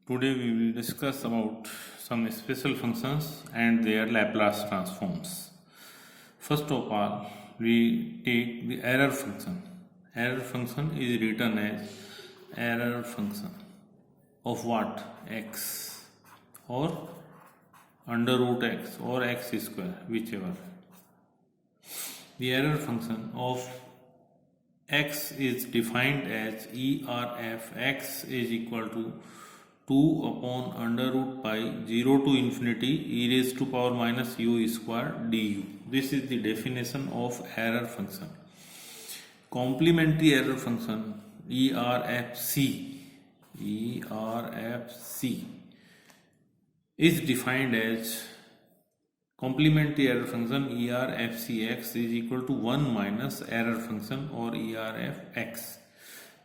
Today we will discuss about some special functions and their Laplace transforms. First of all, we take the error function. Error function is written as error function of what? X or under root x or x square, whichever. The error function of x is defined as ERF. X is equal to 2 upon under root pi 0 to infinity e raised to power minus u square du. This is the definition of error function. Complementary error function ERFC is defined as complementary error function ERFCX is equal to 1 minus error function or ERFX,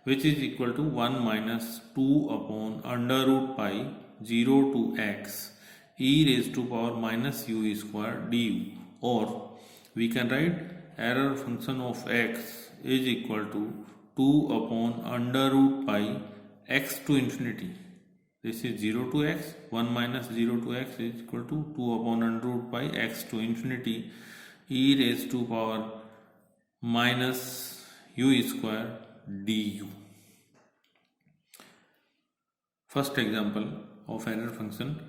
which is equal to 1 minus 2 upon under root pi 0 to x e raised to power minus u square du, or we can write error function of x is equal to 2 upon under root pi x to infinity. This is 0 to x. 1 minus 0 to x is equal to 2 upon under root pi x to infinity e raised to power minus u square du. First example of error function: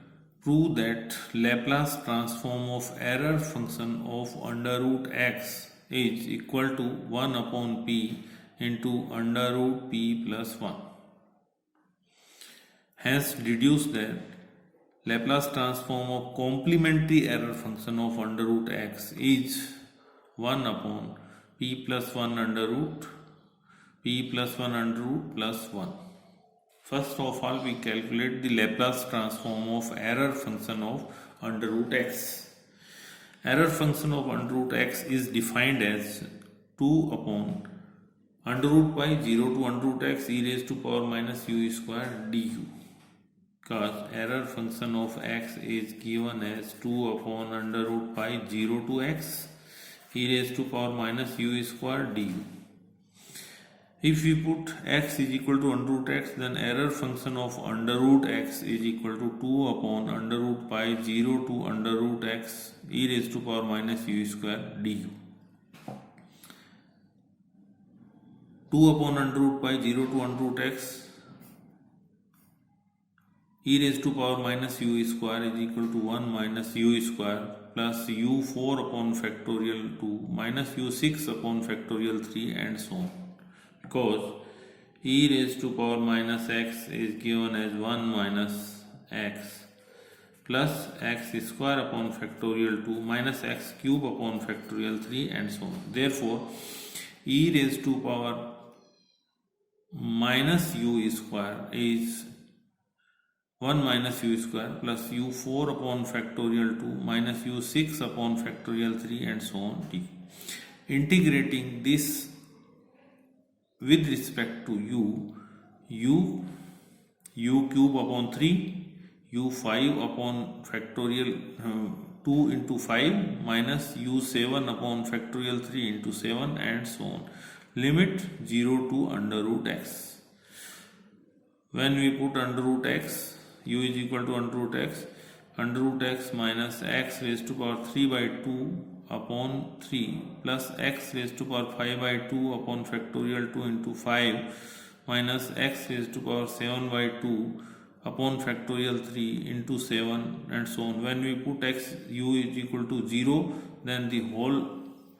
prove that Laplace transform of error function of under root x is equal to 1 upon p into under root p plus 1. Hence deduce that Laplace transform of complementary error function of under root x is 1 upon p plus 1 under root p plus 1 under root plus 1. First of all, we calculate the Laplace transform of error function of under root x. Error function of under root x is defined as 2 upon under root pi 0 to under root x e raised to power minus u square du. Because error function of x is given as 2 upon under root pi 0 to x e raised to power minus u square du. If we put x is equal to under root x, then error function of under root x is equal to 2 upon under root pi 0 to under root x e raised to power minus u square du. 2 upon under root pi 0 to under root x e raised to power minus u square is equal to 1 minus u square plus u4 upon factorial 2 minus u6 upon factorial 3 and so on. Because e raised to power minus x is given as 1 minus x plus x square upon factorial 2 minus x cube upon factorial 3 and so on. Therefore, e raised to power minus u square is 1 minus u square plus u4 upon factorial 2 minus u6 upon factorial 3 and so on t. Integrating this with respect to u cube upon 3, u5 upon factorial 2 into 5 minus u7 upon factorial 3 into 7 and so on. Limit 0 to under root x. When we put under root x, u is equal to under root x minus x raised to power 3 by 2 upon 3 plus x raised to power 5 by 2 upon factorial 2 into 5 minus x raised to power 7 by 2 upon factorial 3 into 7 and so on. When we put x u is equal to 0, then the whole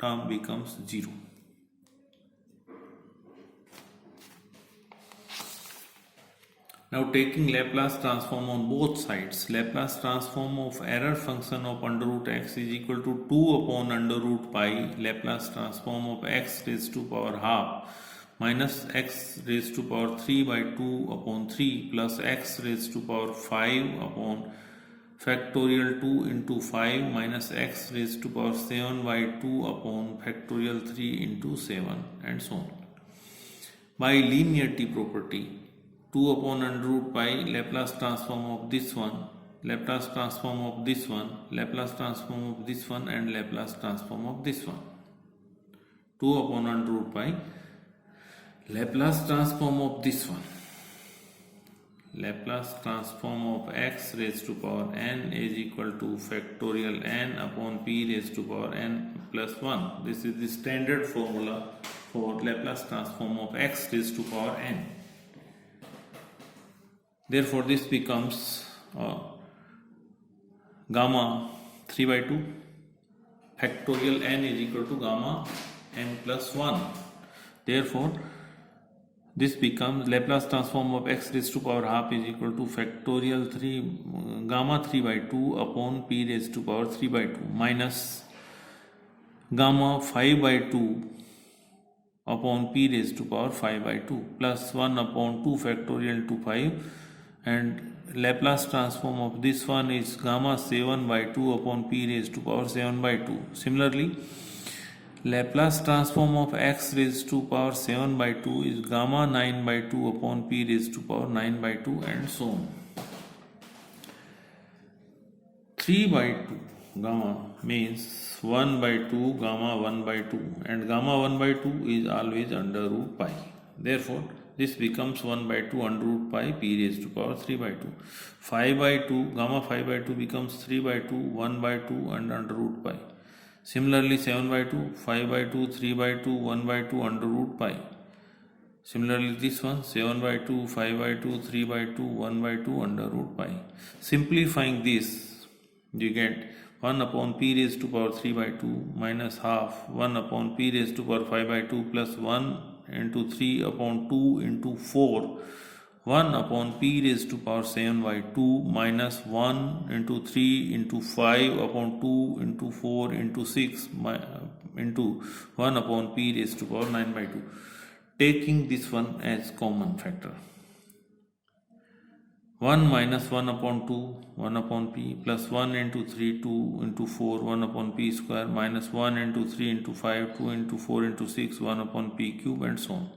term becomes 0. Now taking Laplace transform on both sides, Laplace transform of error function of under root x is equal to 2 upon under root pi Laplace transform of x raised to power half minus x raised to power 3 by 2 upon 3 plus x raised to power 5 upon factorial 2 into 5 minus x raised to power 7 by 2 upon factorial 3 into 7 and so on. By linearity property, 2 upon under root pi Laplace transform of this one, Laplace transform of this one, Laplace transform of this one and Laplace transform of this one. 2 upon under root pi Laplace transform of this one, Laplace transform of x raised to power n is equal to factorial n upon p raised to power n plus 1. This is the standard formula for Laplace transform of x raised to power n. Therefore, this becomes gamma 3 by 2. Factorial n is equal to gamma n plus 1. Therefore, this becomes Laplace transform of x raised to power half is equal to factorial 3 gamma 3 by 2 upon p raised to power 3 by 2 minus gamma 5 by 2 upon p raised to power 5 by 2 plus 1 upon 2 factorial to 5, and Laplace transform of this one is gamma 7 by 2 upon p raised to power 7 by 2. Similarly, Laplace transform of x raised to power 7 by 2 is gamma 9 by 2 upon p raised to power 9 by 2 and so on. 3 by 2 gamma means 1 by 2 gamma 1 by 2, and gamma 1 by 2 is always under root pi. Therefore, this becomes 1 by 2 under root pi p raised to power 3 by 2. 5 by 2 gamma 5 by 2 becomes 3 by 2 1 by 2 and under root pi. Similarly, 7 by 2, 5 by 2, 3 by 2, 1 by 2 under root pi. Similarly, this one 7 by 2, 5 by 2, 3 by 2, 1 by 2 under root pi. Simplifying this, you get 1 upon p raised to power 3 by 2 minus half 1 upon p raised to power 5 by 2 plus 1 into 3 upon 2 into 4, 1 upon p raised to power 7 by 2 minus 1 into 3 into 5 upon 2 into 4 into 6 into 1 upon p raised to power 9 by 2. Taking this one as common factor. 1 minus 1 upon 2, 1 upon p, plus 1 into 3, 2 into 4, 1 upon p square, minus 1 into 3 into 5, 2 into 4 into 6, 1 upon p cube, and so on.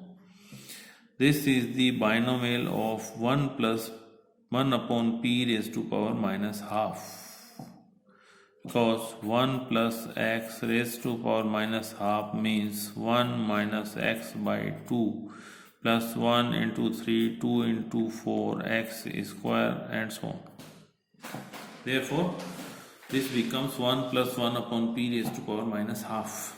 This is the binomial of 1 plus 1 upon p raised to power minus half, because 1 plus x raised to power minus half means 1 minus x by 2 plus 1 into 3, 2 into 4, x square, and so on. Therefore, this becomes 1 plus 1 upon p raised to power minus half.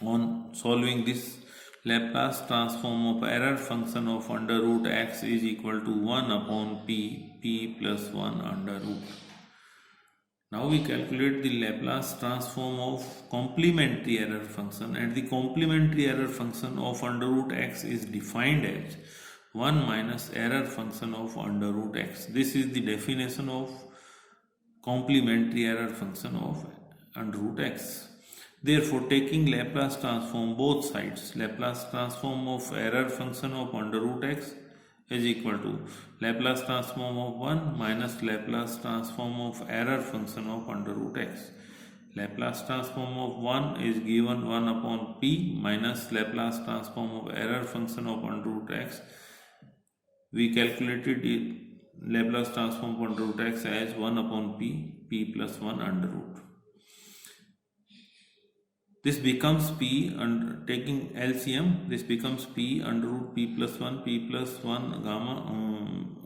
On solving this, Laplace transform of error function of under root x is equal to 1 upon p plus 1 under root. Now we calculate the Laplace transform of complementary error function, and the complementary error function of under root x is defined as 1 minus error function of under root x. This is the definition of complementary error function of under root x. Therefore, taking Laplace transform both sides, Laplace transform of error function of under root x is equal to Laplace transform of 1 minus Laplace transform of error function of under root x. Laplace transform of 1 is given 1 upon p minus Laplace transform of error function of under root x. We calculated it Laplace transform of under root x as 1 upon p plus 1 under root. This becomes p under taking LCM. This becomes p under root p plus 1 gamma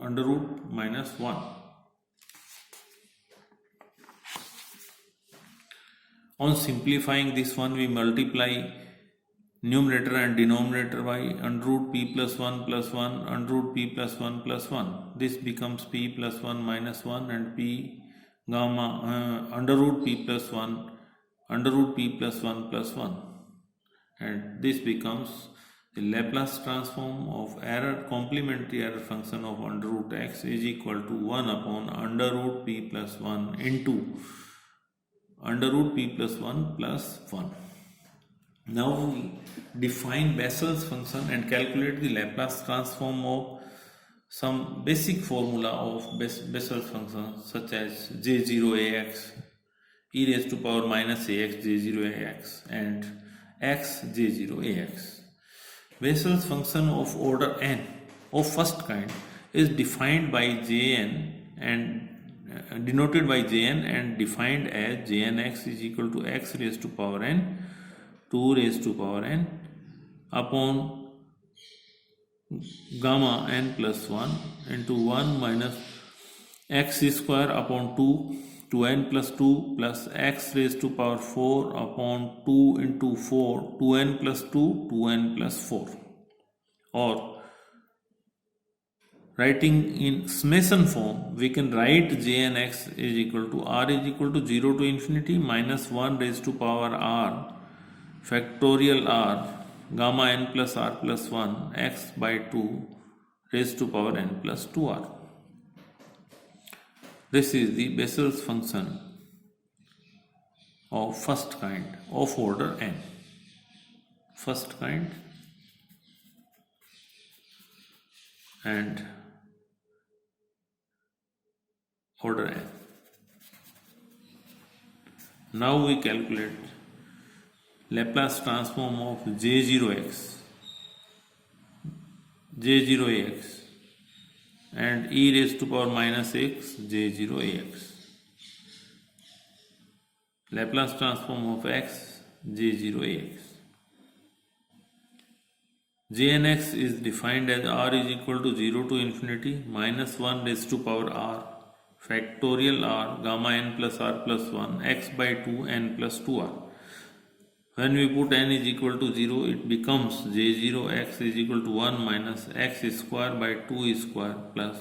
under root minus 1. On simplifying this one, we multiply numerator and denominator by under root p plus 1 under root p plus 1 plus 1. This becomes p plus 1 minus 1 and p gamma under root p plus 1 under root p plus 1 plus 1, and this becomes the Laplace transform of error complementary error function of under root x is equal to 1 upon under root p plus 1 into under root p plus 1 plus 1. Now we define Bessel's function and calculate the Laplace transform of some basic formula of Bessel's function, such as j0ax, e raised to power minus ax j0ax, and x j0ax. Bessel's function of order n of first kind is defined by Jn and denoted by Jn and defined as Jnx is equal to x raised to power n 2 raised to power n upon gamma n plus 1 into 1 minus x square upon 2 to n plus 2 plus x raised to power 4 upon 2 into 4 to n plus 2 to n plus 4. Or writing in Mason form, we can write Jnx is equal to r is equal to 0 to infinity minus 1 raised to power r factorial r gamma n plus r plus 1 x by 2 raised to power n plus 2r. This is the Bessel's function of first kind of order n. First kind and order n. Now we calculate Laplace transform of J0x, J0ax and e raised to power minus x J0ax. Laplace transform of x J0ax. Jnx is defined as r is equal to 0 to infinity minus 1 raised to power r factorial r gamma n plus r plus 1 x by 2 n plus 2r. When we put n is equal to 0, it becomes J0x is equal to 1 minus x square by 2 square plus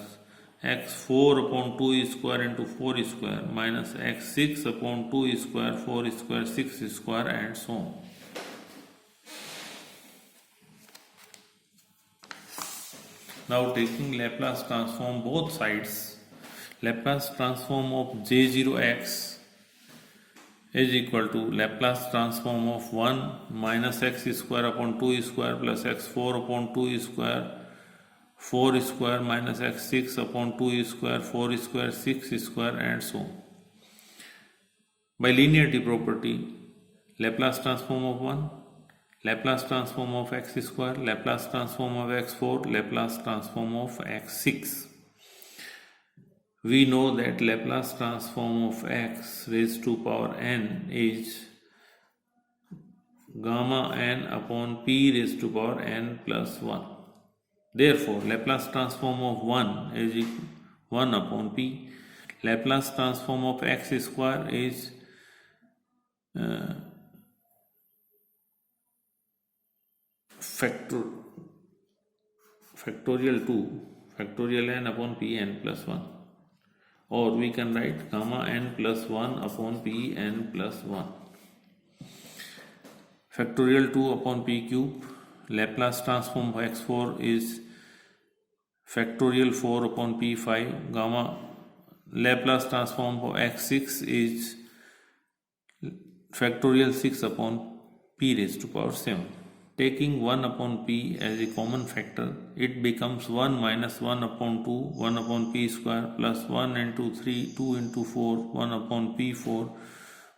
x 4 upon 2 square into 4 square minus x 6 upon 2 square 4 square 6 square and so on. Now taking Laplace transform both sides, Laplace transform of J0x is equal to Laplace transform of 1 minus x square upon 2 square plus x 4 upon 2 square 4 square minus x 6 upon 2 square 4 square 6 square and so on. By linearity property, Laplace transform of 1, Laplace transform of x square, Laplace transform of x4, Laplace transform of x6. We know that Laplace transform of x raised to power n is gamma n upon p raised to power n plus 1. Therefore, Laplace transform of 1 is 1 upon p. Laplace transform of x square is factorial 2 factorial n upon p n plus 1. Or we can write gamma n plus 1 upon p n plus 1. Factorial 2 upon p cube. Laplace transform of x4 is factorial 4 upon p5. Gamma Laplace transform of x6 is factorial 6 upon p raised to power 7. Taking 1 upon p as a common factor, it becomes 1 minus 1 upon 2, 1 upon p square plus 1 into 3, 2 into 4, 1 upon p4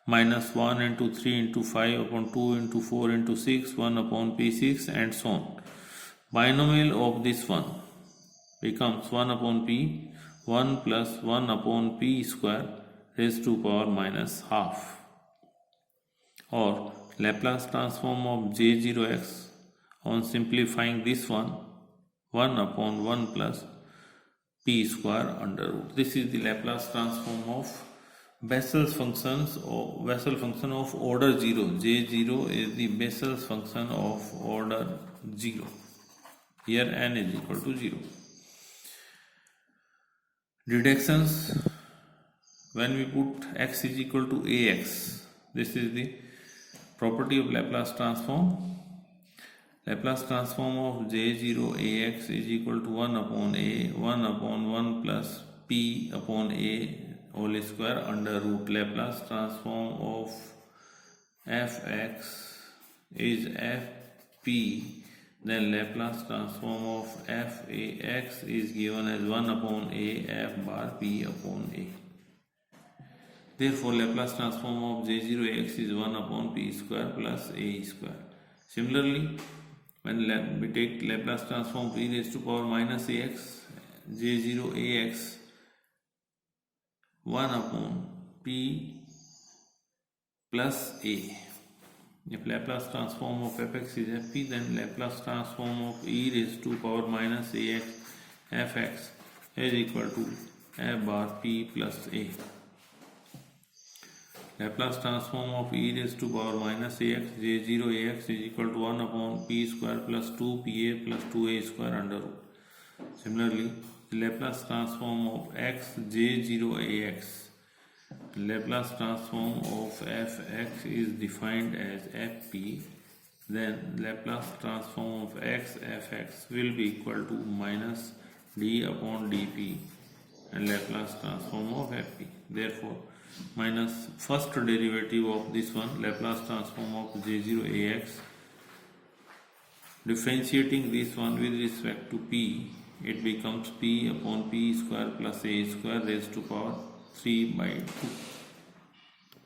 minus 1 into 3 into 5 upon 2 into 4 into 6, 1 upon p6 and so on. Binomial of this one becomes 1 upon p, 1 plus 1 upon p square raised to power minus half. Or Laplace transform of J0x on simplifying this one, 1 upon 1 plus p square under root. This is the Laplace transform of Bessel's functions or Bessel function of order 0. J0 is the Bessel's function of order 0. Here n is equal to 0. Deductions, when we put x is equal to ax, this is the property of Laplace transform. Laplace transform of J0ax is equal to 1 upon a, 1 upon 1 plus p upon a whole square under root. Laplace transform of fx is fp, then Laplace transform of fax is given as 1 upon a f bar p upon a. Therefore, Laplace transform of J0ax is 1 upon p square plus a square. Similarly, when we take Laplace transform of e raised to power minus ax, J0ax 1 upon p plus a. If Laplace transform of fx is fp, then Laplace transform of e raised to power minus ax fx is equal to f bar p plus a. Laplace transform of e raised to power minus ax j0 ax is equal to 1 upon p square plus 2pa plus 2a square under root. Similarly, Laplace transform of x j0 ax, Laplace transform of fx is defined as fp, then Laplace transform of x fx will be equal to minus d upon dp and Laplace transform of fp. Therefore, minus first derivative of this one, Laplace transform of j0 ax, differentiating this one with respect to p, it becomes p upon p square plus a square raised to power 3 by 2.